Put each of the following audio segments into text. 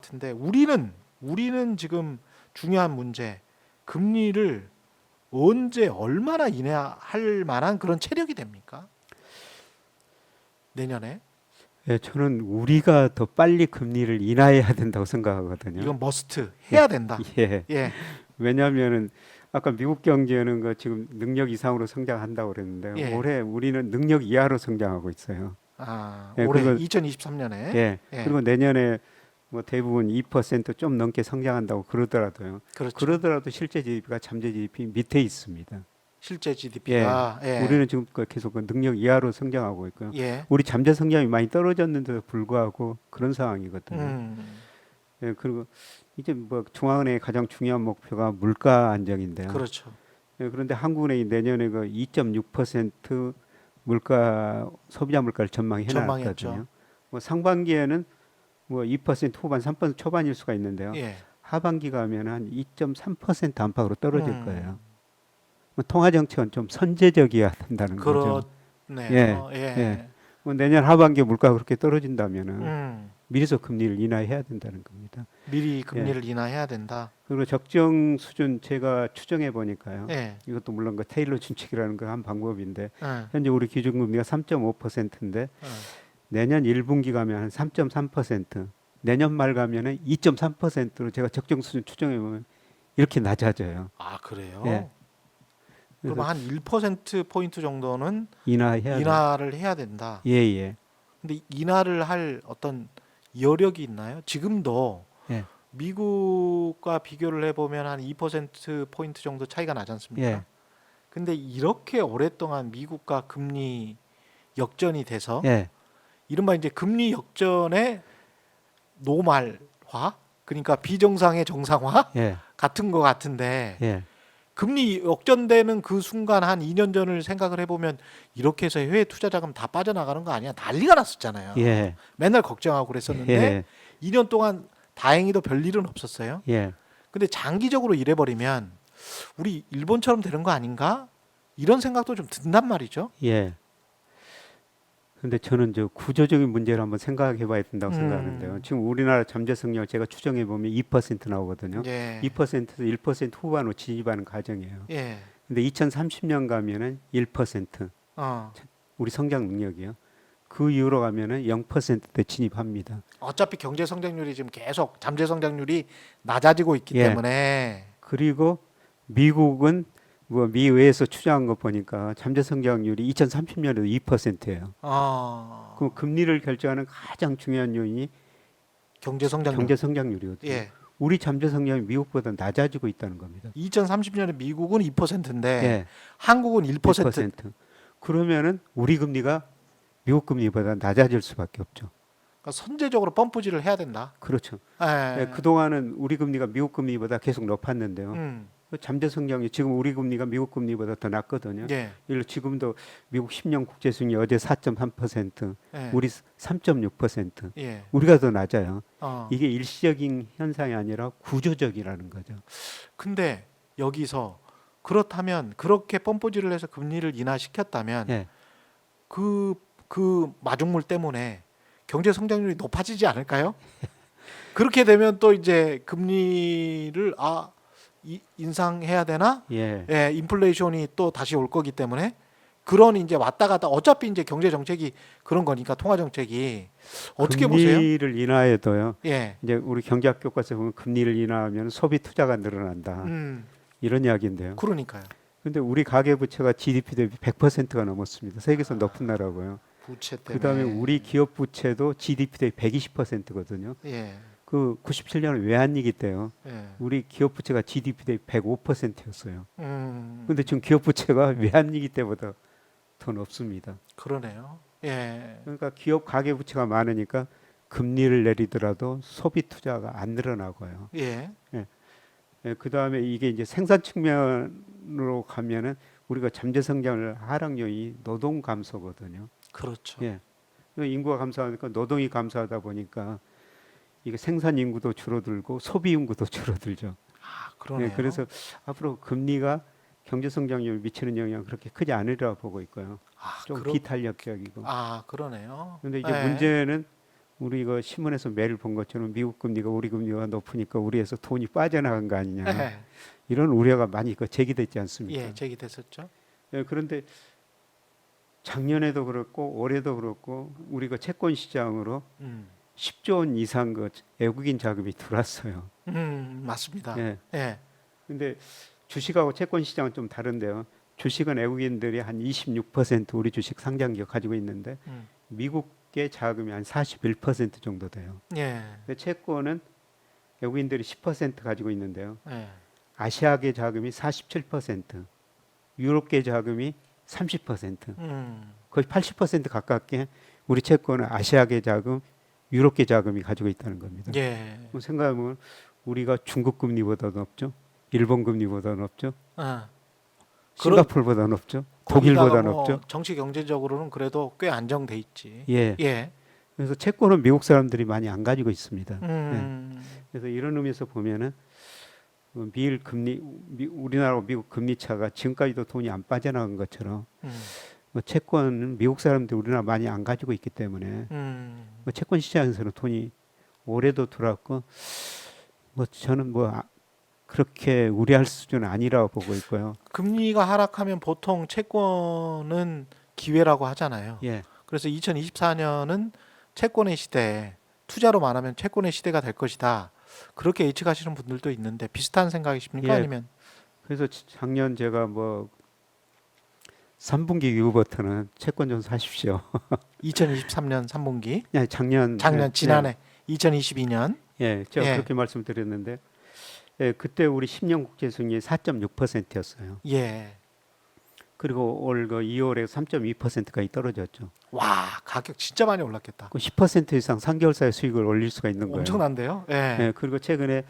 같은데 우리는 지금 중요한 문제 금리를 언제 얼마나 인하할 만한 그런 체력이 됩니까? 내년에 예, 저는 우리가 더 빨리 금리를 인하해야 된다고 생각하거든요. 이건 머스트 예, 해야 된다. 예. 예. 왜냐하면은 아까 미국 경제는 그 지금 능력 이상으로 성장한다고 그랬는데 예. 올해 우리는 능력 이하로 성장하고 있어요. 아, 예, 올해 그리고 2023년에 예, 예. 그리고 내년에 뭐 대부분 2%좀 넘게 성장한다고 그러더라도요. 그렇죠. 그러더라도 실제 GDP가 잠재 GDP 밑에 있습니다. 실제 예, GDP가 우리는 지금 계속 그 능력 이하로 성장하고 있고요. 예. 우리 잠재 성장이 많이 떨어졌는데도 불구하고 그런 상황이거든요. 음. 예, 그리고 이제 뭐 중앙은행의 가장 중요한 목표가 물가 안정인데요. 그렇죠. 예, 그런데 한국은행이 내년에 그 2.6% 물가 소비자 물가를 전망해 전망했죠. 놨거든요. 뭐 상반기에는 뭐 2% 후반, 3% 초반일 수가 있는데요. 예. 하반기 가면 한 2.3% 안팎으로 떨어질 음. 거예요. 뭐 통화 정책은 좀 선제적이어야 된다는 거죠. 예, 그렇네요. 예. 예. 뭐 내년 하반기에 물가가 그렇게 떨어진다면은 음. 미리서 금리를 인하해야 된다는 겁니다. 미리 예. 금리를 인하해야 된다. 그리고 적정 수준 제가 추정해 보니까요. 예. 이것도 물론 그 테일러 준칙이라는 거 한 방법인데 예. 현재 우리 기준금리가 3.5%인데 예. 내년 1분기 가면 한 3.3%, 내년 말 가면은 2.3%로 제가 적정 수준 추정해 보면 이렇게 낮아져요. 아, 그래요? 예. 그럼 그래서 한 1% 포인트 정도는 인하해야 돼. 인하를 해야 된다. 예, 예. 근데 인하를 할 어떤 여력이 있나요? 지금도 예. 미국과 비교를 해보면 한 2% 포인트 정도 차이가 나지 않습니까? 예. 근데 이렇게 오랫동안 미국과 금리 역전이 돼서 예. 이른바 이제 금리 역전의 노말화, 그러니까 비정상의 정상화 예. 같은 거 같은데 예. 금리 역전되는 그 순간 한 2년 전을 생각을 해보면 이렇게 해서 해외 투자 자금 다 빠져나가는 거 아니야? 난리가 났었잖아요. 예. 맨날 걱정하고 그랬었는데 예. 2년 동안 다행히도 별일은 없었어요. 예. 근데 장기적으로 이래 버리면 우리 일본처럼 되는 거 아닌가? 이런 생각도 좀 든단 말이죠. 예. 근데 저는 저 구조적인 문제를 한번 생각해 봐야 된다고 생각하는데요. 지금 우리나라 잠재 성장을 제가 추정해 보면 2% 나오거든요. 예. 2%에서 1% 후반으로 진입하는 과정이에요. 예. 근데 2030년 가면은 1% 어. 우리 성장 능력이요. 그 이후로 가면은 0%대 진입합니다. 어차피 경제 성장률이 지금 계속 잠재 성장률이 낮아지고 있기 예. 때문에 그리고 미국은 뭐 미의회에서 추정한 거 보니까 잠재 성장률이 2030년에도 2%예요. 그럼 금리를 결정하는 가장 중요한 요인이 경제 성장률. 경제 성장률이거든요. 예. 우리 잠재 성장이 미국보다 낮아지고 있다는 겁니다. 2030년에 미국은 2%인데 예, 한국은 1%. 1%. 그러면은 우리 금리가 미국 금리보다 낮아질 수밖에 없죠. 그러니까 선제적으로 펌프질을 해야 된다. 그렇죠. 예. 예, 그동안은 우리 금리가 미국 금리보다 계속 높았는데요. 그 잠재 성장이 지금 우리 금리가 미국 금리보다 더 낮거든요. 예. 일로 지금도 미국 10년 국제 수익이 어제 4.3%, 예. 우리 3.6%. 예. 우리가 더 낮아요. 어. 이게 일시적인 현상이 아니라 구조적이라는 거죠. 근데 여기서 그렇다면 그렇게 펌프질을 해서 금리를 인하시켰다면 예. 그 마중물 때문에 경제 성장률이 높아지지 않을까요? 그렇게 되면 또 이제 금리를 인상해야 되나? 예. 예, 인플레이션이 또 다시 올 거기 때문에 그런 이제 왔다 갔다 어차피 이제 경제 정책이 그런 거니까 통화 정책이 어떻게 보세요? 금리를 인하해도요. 예. 이제 우리 경제학 교과서에 보면 금리를 인하하면 소비 투자가 늘어난다. 이런 이야기인데요. 그러니까요. 근데 우리 가계 부채가 GDP 대비 100%가 넘었습니다. 세계에서 높은 나라고요. 부채 때문에. 그다음에 우리 기업 부채도 GDP 대비 120%거든요. 예. 그 97년에 외환위기 때요. 예. 우리 기업 부채가 GDP 대비 105%였어요. 음. 근데 지금 기업 부채가 외환위기 때보다 더 높습니다. 그러네요. 예. 그러니까 기업 가계 부채가 많으니까 금리를 내리더라도 소비 투자가 안 늘어나고요. 예. 예, 그다음에 이게 이제 생산 측면으로 가면은 우리가 잠재 성장을 하락 요인이 노동 감소거든요. 그렇죠. 예. 인구가 감소하니까 노동이 감소하다 보니까 이게 생산 인구도 줄어들고 소비 인구도 줄어들죠. 그러네요. 예, 그래서 앞으로 금리가 경제 성장률 미치는 영향 그렇게 크지 않으리라 보고 있고요. 좀 비탄력적이고. 그러네요. 그런데 이제 예. 문제는 우리 이거 신문에서 매일 본 것처럼 미국 금리가 우리 금리가 높으니까 우리에서 돈이 빠져나간 거 아니냐. 네. 이런 우려가 많이 제기됐지 않습니까? 예, 제기됐었죠. 예, 그런데 작년에도 그렇고 올해도 그렇고 우리가 채권 시장으로 10조 원 이상 그 외국인 자금이 들어왔어요. 맞습니다. 예. 예. 근데 주식하고 채권 시장은 좀 다른데요. 주식은 외국인들이 한 26% 우리 주식 상장기업 가지고 있는데 미국의 자금이 한 41% 정도 돼요. 예. 근데 채권은 외국인들이 10% 가지고 있는데요. 예. 아시아계 자금이 47%, 유럽계 자금이 30%, 거의 80% 가깝게 우리 채권은 아시아계 자금, 유럽계 자금이 가지고 있다는 겁니다. 예. 생각하면 우리가 중국 금리보다 높죠, 일본 금리보다 높죠, 싱가포르보다 높죠, 독일보다 뭐 높죠. 정치 경제적으로는 그래도 꽤 안정돼 있지. 예. 예. 그래서 채권은 미국 사람들이 많이 안 가지고 있습니다. 음. 그래서 이런 의미에서 보면은 미일 금리, 우리나라와 미국 금리 차가 지금까지도 돈이 안 빠져나간 것처럼 채권은 미국 사람들이 우리나라 많이 안 가지고 있기 때문에 채권 시장에서는 돈이 올해도 들어왔고 저는 그렇게 우려할 수준은 아니라고 보고 있고요. 금리가 하락하면 보통 채권은 기회라고 하잖아요. 예, 그래서 2024년은 채권의 시대, 투자로 말하면 채권의 시대가 될 것이다. 그렇게 예측하시는 분들도 있는데 비슷한 생각이십니까? 예. 아니면 그래서 작년 제가 3분기 이후부터는 채권 좀 사십시오. 2023년 3분기, 예, 작년 지난해 2022년, 예, 제가 예. 그렇게 말씀드렸는데 예, 그때 우리 10년 국제 수익률이 4.6%였어요. 예, 그리고 올 2월에 3.2%까지 떨어졌죠. 와 가격 진짜 많이 올랐겠다. 그 10% 이상 3개월 사이 수익을 올릴 수가 있는 거예요. 엄청난데요? 예, 예, 그리고 최근에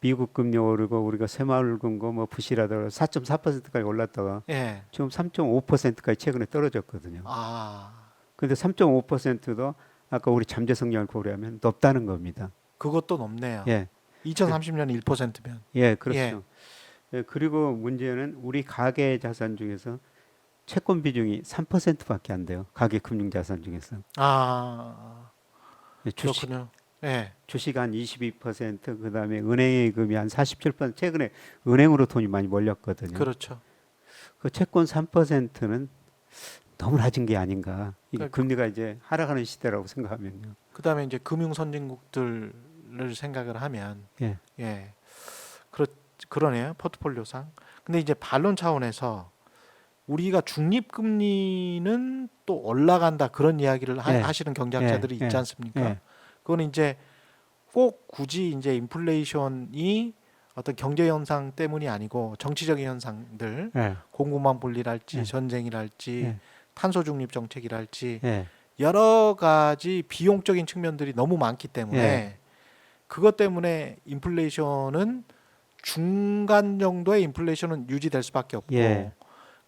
미국 금리 오르고 우리가 새마을 금고 부실하다가 4.4%까지 올랐다가 예, 지금 3.5%까지 최근에 떨어졌거든요. 아 근데 3.5%도 아까 우리 잠재 성장을 고려하면 높다는 겁니다. 그것도 높네요. 예, 2030년 1%면, 예, 그렇죠. 예, 그리고 문제는 우리 가계 자산 중에서 채권 비중이 3%밖에 안 돼요. 가계 금융 자산 중에서. 아 예, 그렇군요. 예, 주식 한 22%, 그다음에 은행 예금이 한 47%. 최근에 은행으로 돈이 많이 몰렸거든요. 그렇죠. 그 채권 3%는 너무 낮은 게 아닌가. 이게 그러니까 금리가 이제 하락하는 시대라고 생각하면요. 그다음에 이제 금융 선진국들을 생각을 하면 예, 예. 그러네요. 포트폴리오상. 근데 이제 반론 차원에서 우리가 중립금리는 또 올라간다 그런 이야기를 예. 하시는 경제학자들이 예. 있지 않습니까? 예. 그건 이제 꼭 굳이 이제 인플레이션이 어떤 경제 현상 때문이 아니고 정치적인 현상들, 예, 공급망 분리랄지 예. 전쟁이랄지 예. 탄소 중립 정책이랄지 예, 여러 가지 비용적인 측면들이 너무 많기 때문에 예. 그것 때문에 인플레이션은 중간 정도의 인플레이션은 유지될 수밖에 없고 예.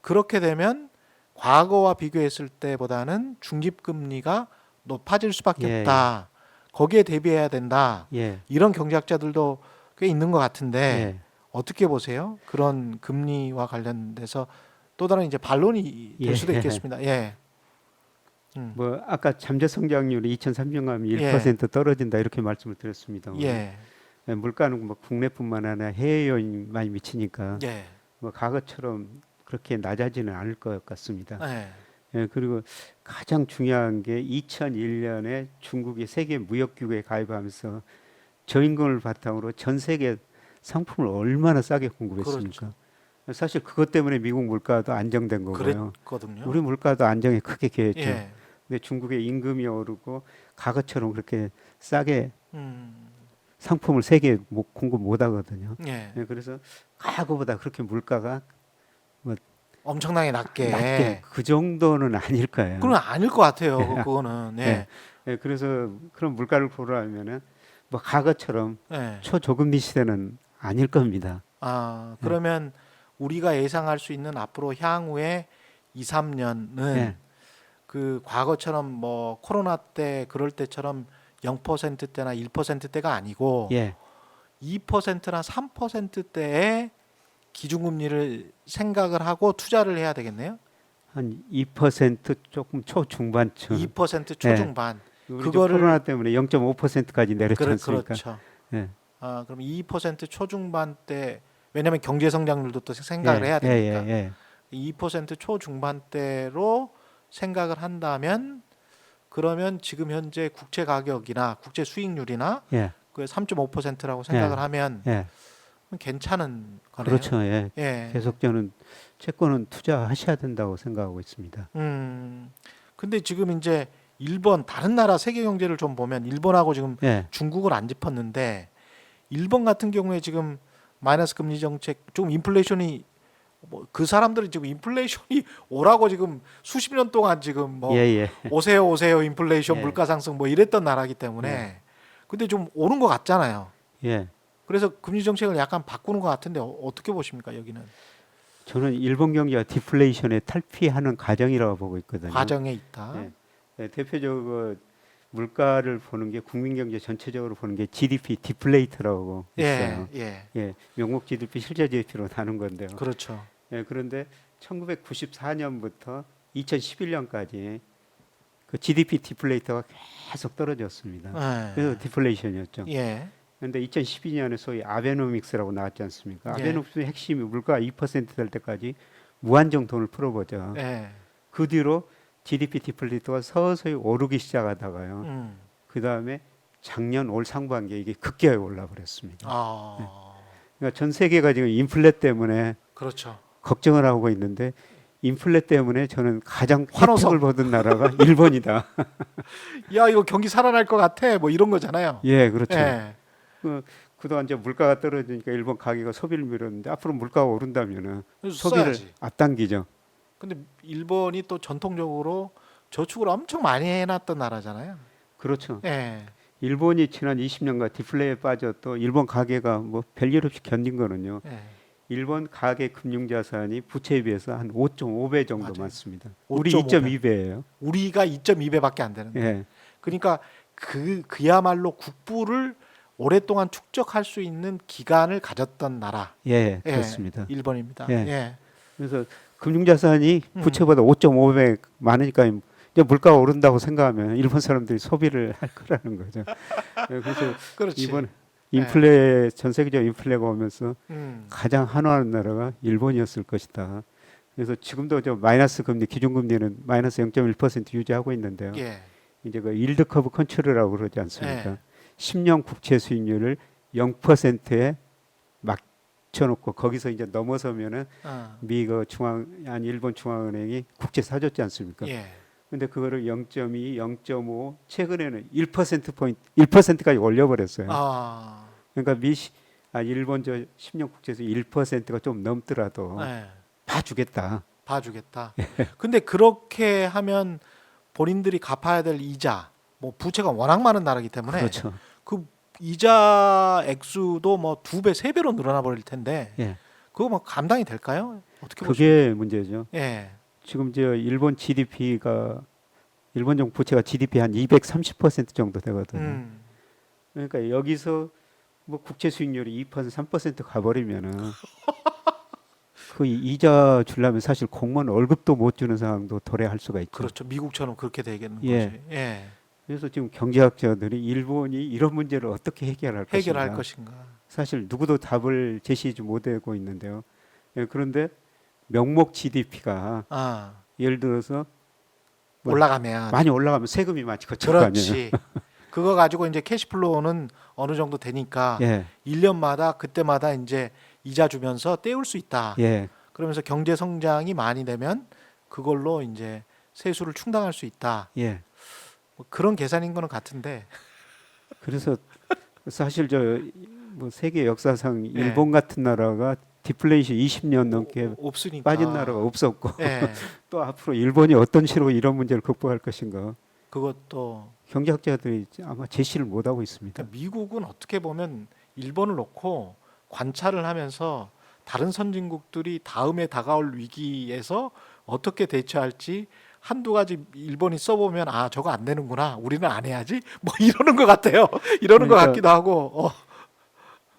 그렇게 되면 과거와 비교했을 때보다는 중립금리가 높아질 수밖에 예. 없다. 거기에 대비해야 된다. 예, 이런 경제학자들도 꽤 있는 것 같은데 예. 어떻게 보세요? 그런 금리와 관련돼서 또 다른 이제 반론이 될 예. 수도 있겠습니다. 예. 아까 잠재 성장률이 2030년 가면 예. 1% 떨어진다 이렇게 말씀을 드렸습니다. 예. 물가는 국내뿐만 아니라 해외 요인이 많이 미치니까 예. 과거처럼 그렇게 낮아지는 않을 것 같습니다. 예. 예, 그리고 가장 중요한 게 2001년에 중국이 세계 무역기구에 가입하면서 저임금을 바탕으로 전 세계 상품을 얼마나 싸게 공급했습니까? 사실 그것 때문에 미국 물가도 안정된 거고요. 그랬거든요. 우리 물가도 안정에 크게 기여했죠. 예. 근데 중국의 임금이 오르고 과거처럼 그렇게 싸게 상품을 세계 공급 못 하거든요. 예. 예, 그래서 과거보다 그렇게 물가가 엄청나게 낮게 그 정도는 아닐 거예요. 그건 아닐 것 같아요. 예. 그거는. 예. 예. 예, 그래서 그런 물가를 고려하면은 과거처럼 예. 초저금리 시대는 아닐 겁니다. 아, 그러면 우리가 예상할 수 있는 앞으로 향후에 2, 3년은 예. 그 과거처럼 코로나 때 그럴 때처럼 0%대나 1%대가 아니고 예, 2%나 3%대의 기준금리를 생각을 하고 투자를 해야 되겠네요. 한 2% 조금 초중반쯤. 2% 초중반. 우리 그거를 코로나 때문에 0.5%까지 내렸지 않습니까? 그렇죠. 예. 아, 그럼 2% 초중반 때 왜냐하면 경제 성장률도 또 생각을 예, 해야 예, 되니까 예, 2% 초중반대로 생각을 한다면 그러면 지금 현재 국채 가격이나 국채 수익률이나 예, 그 3.5%라고 생각을 하면 예. 괜찮은 거네요. 그렇죠. 예. 예. 계속 저는 채권은 투자하셔야 된다고 생각하고 있습니다. 근데 지금 이제 일본 다른 나라 세계 경제를 좀 보면 일본하고 지금 예, 중국을 안 짚었는데 일본 같은 경우에 지금 마이너스 금리 정책 좀 인플레이션이 뭐 그 사람들은 지금 인플레이션이 오라고 지금 수십 년 동안 지금 예, 뭐 예, 오세요 오세요 인플레이션 예. 물가 상승 뭐 이랬던 나라기 때문에 예. 근데 좀 오는 것 같잖아요. 예. 그래서 금리 정책을 약간 바꾸는 것 같은데 어떻게 보십니까 여기는 저는 일본 경제가 디플레이션에 탈피하는 과정이라고 보고 있거든요. 과정에 있다. 예. 예, 대표적으로 물가를 보는 게 국민 경제 전체적으로 보는 게 GDP 디플레이트라고 있어요. 예, 예, 명목 GDP 실제 GDP로 나눈 건데요. 그렇죠. 예, 그런데 1994년부터 2011년까지 그 GDP 디플레이터가 계속 떨어졌습니다. 그래서 디플레이션이었죠. 예, 그런데 2012년에 소위 아베노믹스라고 나왔지 않습니까? 예. 아베노믹스의 핵심이 물가 2%될 때까지 무한정 돈을 풀어보죠. 예, 그 뒤로 GDP 디플레이터가 서서히 오르기 시작하다가요. 음, 그 다음에 작년 올 상반기에 이게 급격하게 올라버렸습니다. 아, 그러니까 전 세계가 지금 인플레 때문에 그렇죠. 걱정을 하고 있는데 인플레 때문에 저는 가장 환호성. 혜택을 받은 나라가 일본이다. 야 이거 경기 살아날 것 같아 뭐 이런 거잖아요. 예, 그렇죠. 예, 그동안 이제 물가가 떨어지니까 일본 가계가 소비를 밀었는데 앞으로 물가가 오른다면은 그래서 소비를 써야지. 앞당기죠. 근데 일본이 또 전통적으로 저축을 엄청 많이 해놨던 나라잖아요. 그렇죠. 예, 일본이 지난 20년간 디플레에 빠져도 일본 가계가 뭐 별일 없이 견딘 거는요. 예. 일본 가계 금융 자산이 부채에 비해서 한 5.5배 정도 맞아요. 많습니다. 우리 5.5배. 2.2배예요. 우리가 2.2배밖에 안 되는데. 예. 그러니까 그야말로 국부를 오랫동안 축적할 수 있는 기간을 가졌던 나라. 예, 예, 그렇습니다. 일본입니다. 예. 예. 그래서 금융 자산이 음. 부채보다 5.5배 많으니까 이제 물가가 오른다고 생각하면 일본 사람들이 소비를 할 거라는 거죠. 예, 그래서 그렇지. 이번 인플레 전 세계적 인플레가 오면서 음. 가장 한화하는 나라가 일본이었을 것이다. 그래서 지금도 저 마이너스 금리 기준금리는 마이너스 0.1% 유지하고 있는데요. 예. 이제 그 일드 커브 컨트롤이라고 그러지 않습니까? 예. 10년 국채 수익률을 0%에 맞춰놓고 거기서 이제 넘어서면은 미국 일본 중앙은행이 국채 사줬지 않습니까? 예. 근데 그거를 0.2, 0.5 최근에는 1%까지 올려버렸어요. 아. 그러니까 일본 저 10년 국채에서 1%가 좀 넘더라도 예. 봐주겠다. 봐주겠다. 근데 그렇게 하면 본인들이 갚아야 될 이자, 뭐 부채가 워낙 많은 나라기 때문에 그렇죠. 그 이자 액수도 뭐 2배, 3배로 늘어나 버릴 텐데 예. 그거 뭐 감당이 될까요? 어떻게 보십니까? 그게 문제죠. 예. 지금 저 일본 정부 부채가 GDP 한 230% 정도 되거든요. 그러니까 여기서 뭐 국채 수익률이 2%, 3% 가버리면은 그 이자 주려면 사실 공무원 월급도 못 주는 상황도 도래할 수가 있죠. 그렇죠. 미국처럼 그렇게 되겠는 예. 거지. 예. 그래서 지금 경제학자들이 일본이 이런 문제를 어떻게 해결할 해결할 것인가. 것인가. 사실 누구도 답을 제시하지 못하고 있는데요. 예, 그런데 명목 GDP가 아, 예를 들어서 뭐 올라가면 많이 올라가면 세금이 많이 거칠 거 아니에요. 그렇지. 그거 가지고 이제 캐시플로우는 어느 정도 되니까 예, 1년마다 그때마다 이제 이자 주면서 떼울 수 있다. 예, 그러면서 경제 성장이 많이 되면 그걸로 이제 세수를 충당할 수 있다. 예. 뭐 그런 계산인 거는 같은데. 그래서 사실 저 뭐 세계 역사상 예. 일본 같은 나라가 디플레이션 20년 넘게 없으니까. 빠진 나라가 없었고 예. 또 앞으로 일본이 어떤 식으로 이런 문제를 극복할 것인가 그것도 경제학자들이 아마 제시를 못 하고 있습니다. 그러니까 미국은 어떻게 보면 일본을 놓고 관찰을 하면서 다른 선진국들이 다음에 다가올 위기에서 어떻게 대처할지 한두 가지 일본이 써보면 아 저거 안 되는구나 우리는 안 해야지 뭐 이러는 것 같아요. 이러는 것 그러니까 같기도 하고.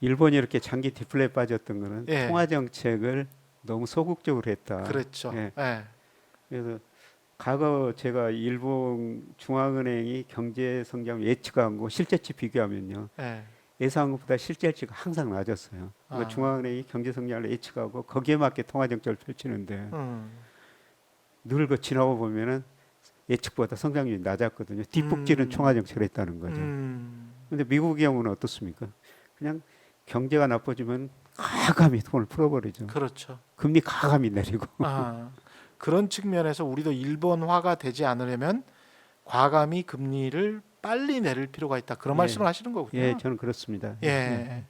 일본이 이렇게 장기 디플레에 빠졌던 거는 예. 통화 정책을 너무 소극적으로 했다. 그렇죠. 예. 예. 그래서 과거 제가 일본 중앙은행이 경제 성장 예측한 거 실제치 비교하면요. 예. 예상한 것보다 실제치가 항상 낮았어요. 그러니까 아. 중앙은행이 경제 성장을 예측하고 거기에 맞게 통화 정책을 펼치는데 늘 그 지나고 보면은 예측보다 성장률이 낮았거든요. 뒷북지는 통화 정책을 했다는 거죠. 근데 미국의 경우는 어떻습니까? 그냥 경제가 나빠지면 과감히 돈을 풀어버리죠. 그렇죠. 금리 과감히 내리고. 아, 그런 측면에서 우리도 일본화가 되지 않으려면 과감히 금리를 빨리 내릴 필요가 있다. 그런 예. 말씀을 하시는 거군요. 예, 저는 그렇습니다. 예.